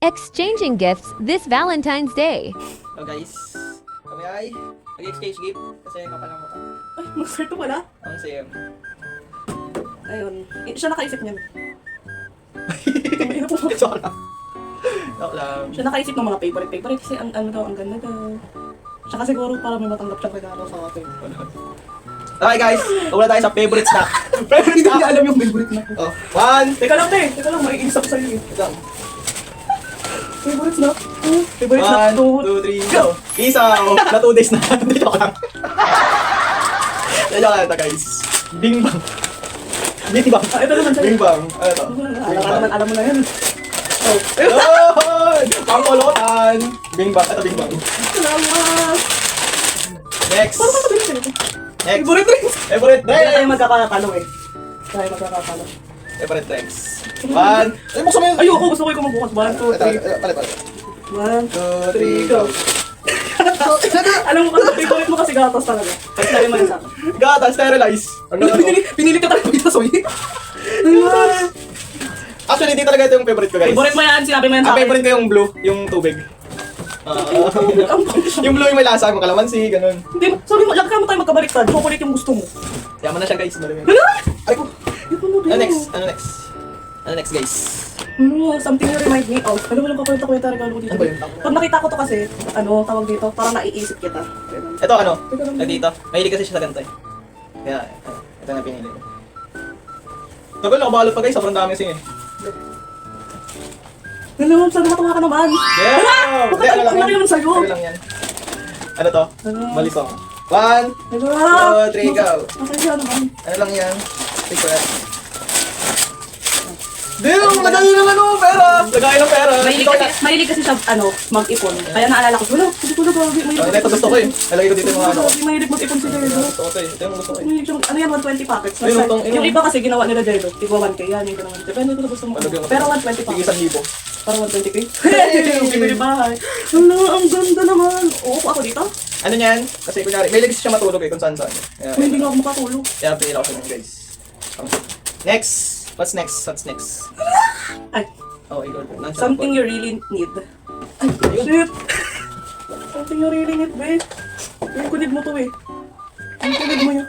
Exchanging gifts this Valentine's Day. So guys, kami ay mag-exchange gift kasi kapal ang mukha. Ay, mag-start to pala. Ang same. Ayun. Siya nakaisip niyan. Joke lang. Joke lang. Siya nakaisip ng mga favorite. Kasi ang ano daw, ang ganda daw. Tsaka siguro para may matanggap siyang regalo sa atin. Okay guys, wala tayo sa favorite snack. Favorite Hindi snack. niya alam yung favorite na. Oh, one. Teka lang, te. Teka lang, maiinis ako sa'yo eh. Isang. Favorite snack? Favorite snack? One, two, three, go! Isaw! Na 2 days na. Hindi, joke lang. Joke lang ito guys. Bing bang. Bing bang. Ito naman sa'yo. Bing bang. Ano to? Alam mo na yan. Oh. Oh! Pangkolotan! Bing bang. Ito bing bang. Salamat! Next. Parang matagal sa'yo. Next. Favorite drinks! Favorite Kaya tayo drinks. magkakatalo eh. Tayo magkakatalo. Favorite drinks. One. Ay, buksan mo yun. Ayoko, gusto ko yung magbukas. 1, 2, 3. Palit. 1, 2, 3, 3, go. go! Alam mo kasi, favorite mo kasi gatas talaga. Kasi tayo man isa. Gata, sterilize. Pinilit ka talaga dito, Soy. Actually, hindi talaga ito yung favorite ko guys. Favorite mo yan, sinabi mo yan Ang sa akin. favorite ko yung blue, yung tubig. Yung blue yung may lasa, yung kalamansi, ganun. Hindi mo, sorry, lagi ka mo tayo magkabaliktad. Chocolate yung gusto mo. Yaman na siya guys. Malamig. Hala! Ay ko. Ito na Ano next? Ano next guys? Something you remind me of. Ano walang kakwenta ko yung regalo ko dito. Ano ba yun? Pag nakita ko to kasi, ano, tawag dito, parang naiisip kita. Ganun. Ito ano? Teka lang. Ay dito. Mahilig kasi siya sa ganito eh. Kaya, ito na pinili ko. Tagal, nakabalot pa guys. Sobrang dami kasi eh. Alam mo, sabi matuwa ka naman. Yeah! Bakit ang laki naman sa'yo? Ano lang yan? Ano to? Ano? Malisong. 1, Hello! 2, 3, go! Okay siya naman. Ano lang yan? Secret. Damn! Lagay ng ano, pera! Lagay ng pera! Mahilig kasi siya, ano, mag-ipon. Kaya naalala ko, wala, hindi ko na gawin. Ito gusto ko eh. Nalagay ko dito yung mga ano. Mahilig mag-ipon si Jello. Gusto ko to eh. Ito yung gusto ko eh. Mahilig siyang, ano yan, 120 packets. Ayun, itong- Yung iba kasi ginawa nila Jello. Tigwa 1K yan, yung ginawa. Depende ko na gusto mo. Palagyan ko. Pero 120 Sige, packets. 1,000. Parang 120K. Hey! Bibili bahay. Hala, ang ganda naman. Uupo ako dito? Ano niyan? Kasi kunyari, may legs siya matulog eh kung saan-saan. Kung hindi nga ako makatulog. Kaya pinila ko siya nun, guys. Next! What's next? What's next? Ay, Oh, ikaw. something you really need. Ay, shit. Something you really need, babe. Yung kunid mo to eh. Yung kunid mo yun.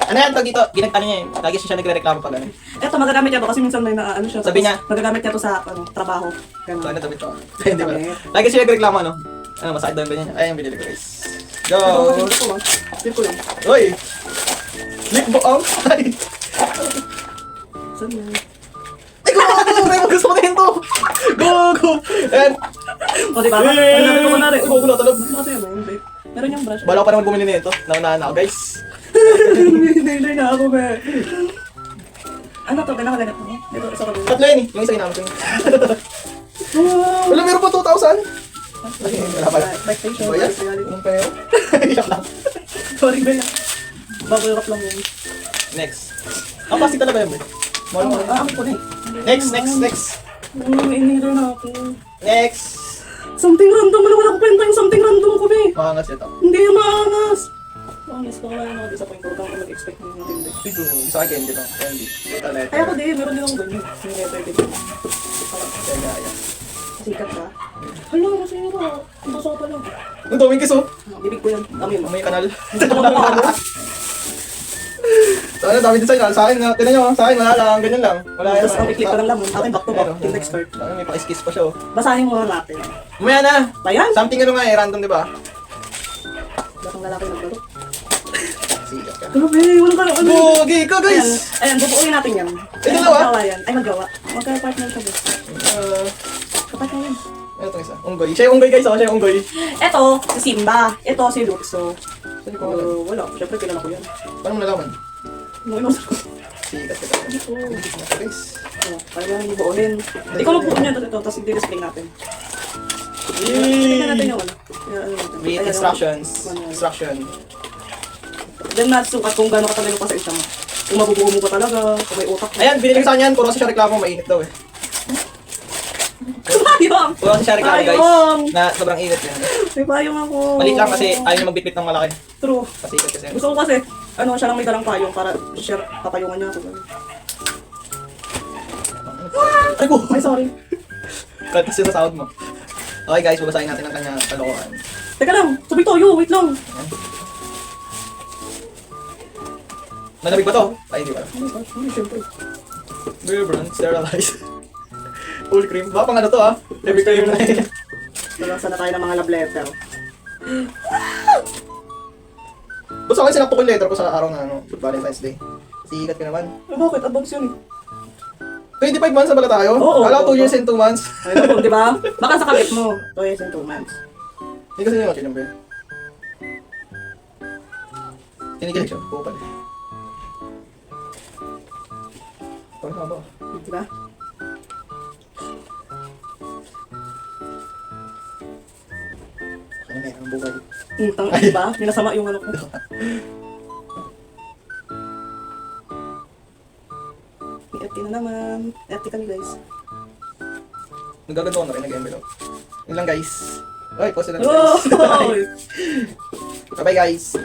Ano yan? Tag dito, ginagtano niya eh. Lagi siya nagre-reklamo pag ano. Eto, magagamit niya to kasi minsan may naaano siya. Sabi niya. Magagamit niya to sa ano, trabaho. So, Ganun. ano damit ko? Hindi ba? Lagi siya nagreklamo ano? Ano, masakit daw yung ganyan. Ay, yung binili ko guys. Go! Ito, ito ko lang. Ito ko lang. Uy! Lip bo out! Ay! Saan yan? Ay, go! Gusto ko na yun to! Go! Go! And... O, diba? Ano ko na rin. Go! Go! Talog! Kasi yun, yun, babe. Meron yung brush. Bala ko pa naman bumili nito. Naunahan na ako guys. Hindi na ako, babe. Ano to? Ganang mo? Dito, isa ko dito. Tatlo yun eh. Yung isa ginamit ko yun. Wow! Wala, meron pa 2,000. Ay, wala pala. Expectation. Ba yan? Reality. Anong pera? Iyak lang. Sorry, babe. Bubble wrap lang yun. Next. Ang plastic talaga yun, boy. Mahal mo. Akin ko na eh. Next. Inider na ako. Next. Something random. Wala ko kwenta yung something random ko, babe. Maangas ito. Hindi yung maangas. Maangas ko kaya nakadisappoint ko. Huwag kang mag-expect ng matindi. Ito. Isa kay Candy to. Candy. Ito letter. Kaya ko din, meron din akong ganyan. Yung letter din. Kaya. Sikat ka. Hala, masira. Ang basa pa lang. Ang daming kiso. Bibig ko yan. Dami yun. May kanal. Hindi ko lang makakamo. So, ano, dami din sa'yo. Sa akin, tinan nyo. Sa akin, wala lang. Ganyan lang. Wala yan. Tapos ang i-click ko lang lamon. Akin back to back. Yung next start. May pa-kiss pa siya, oh. Basahin mo na natin. Umaya na. Bayan? Something ano nga eh, random, di ba? Bakang lalaki naglaro. Sigat ka. Grabe, walang ka ano. Bogi ka, Ayan, guys! ayan, bubuuin natin yan. Ay, dalawa? Maggawa yan. Ay, maggawa. Magka-partner siya, boss. Kapatner yan. Ano itong isa? Unggoy. Siya yung unggoy, guys. Ako siya yung unggoy. Ito, si Simba. Ito, si Luxo. Saan ko alam? Wala. Siyempre, kilala ko yan. Paano mo nalaman? Nung inusap ko. Sigat ka talaga. Ito. Ito, guys. Oh, kaya yung buunin. Ikaw magbuo niya ito, tapos i-display natin. Tingnan natin yung ano. Yung ano natin. With Ayan, instructions. Manual. Instruction. Then nasukat kung gano'n katagal yung pasensya mo. Kung mabubuo mo pa talaga, kung may utak mo. Ayan, binili ko sa kanya yan. Puro kasi siya reklamo. Mainit daw eh. Payong! Puro kasi siya reklamo, guys. Payong! Na sobrang init yan. May payong ako. Maliit lang kasi ayaw niya magbitbit ng malaki. True. Kasi ikat kasi. Gusto ko kasi, ano, siya lang may dalang payong para share papayungan niya ako. Ay ko! Ay, sorry. Cut kasi sa sound mo. Okay guys, babasahin natin ang kanya kalokohan. Teka lang, sabi toyo, wait lang. Malamig ba to? Ay, hindi ba? Oh my gosh, ano syempre. Beer brand, sterilized. Full cream. Baka pang ano to ah. Heavy cream na yun. Nalasa na tayo ng mga love letter. Ba't sa akin sinakto ko yung letter ko sa araw na ano, Valentine's Day? Sikat ka naman. Eh, bakit? Advance yun eh. 25 months na pala tayo? Oo, Kala ko oo. 2 years and 2 months. Ay, naku, di ba? Baka sa kabit mo. 2 years and 2 months. Hindi kasi naman siyempre. Kinikilig siya. Pupal. Parang haba. Di ba? Kaya meron ang buhay. Tang, di ba? Ninasama yung ano ko. Eti na naman. Eti kami guys. Nagaganto ko na rin nag-envelope. Yun lang guys. Ay, post na lang Oh! guys. Bye bye guys.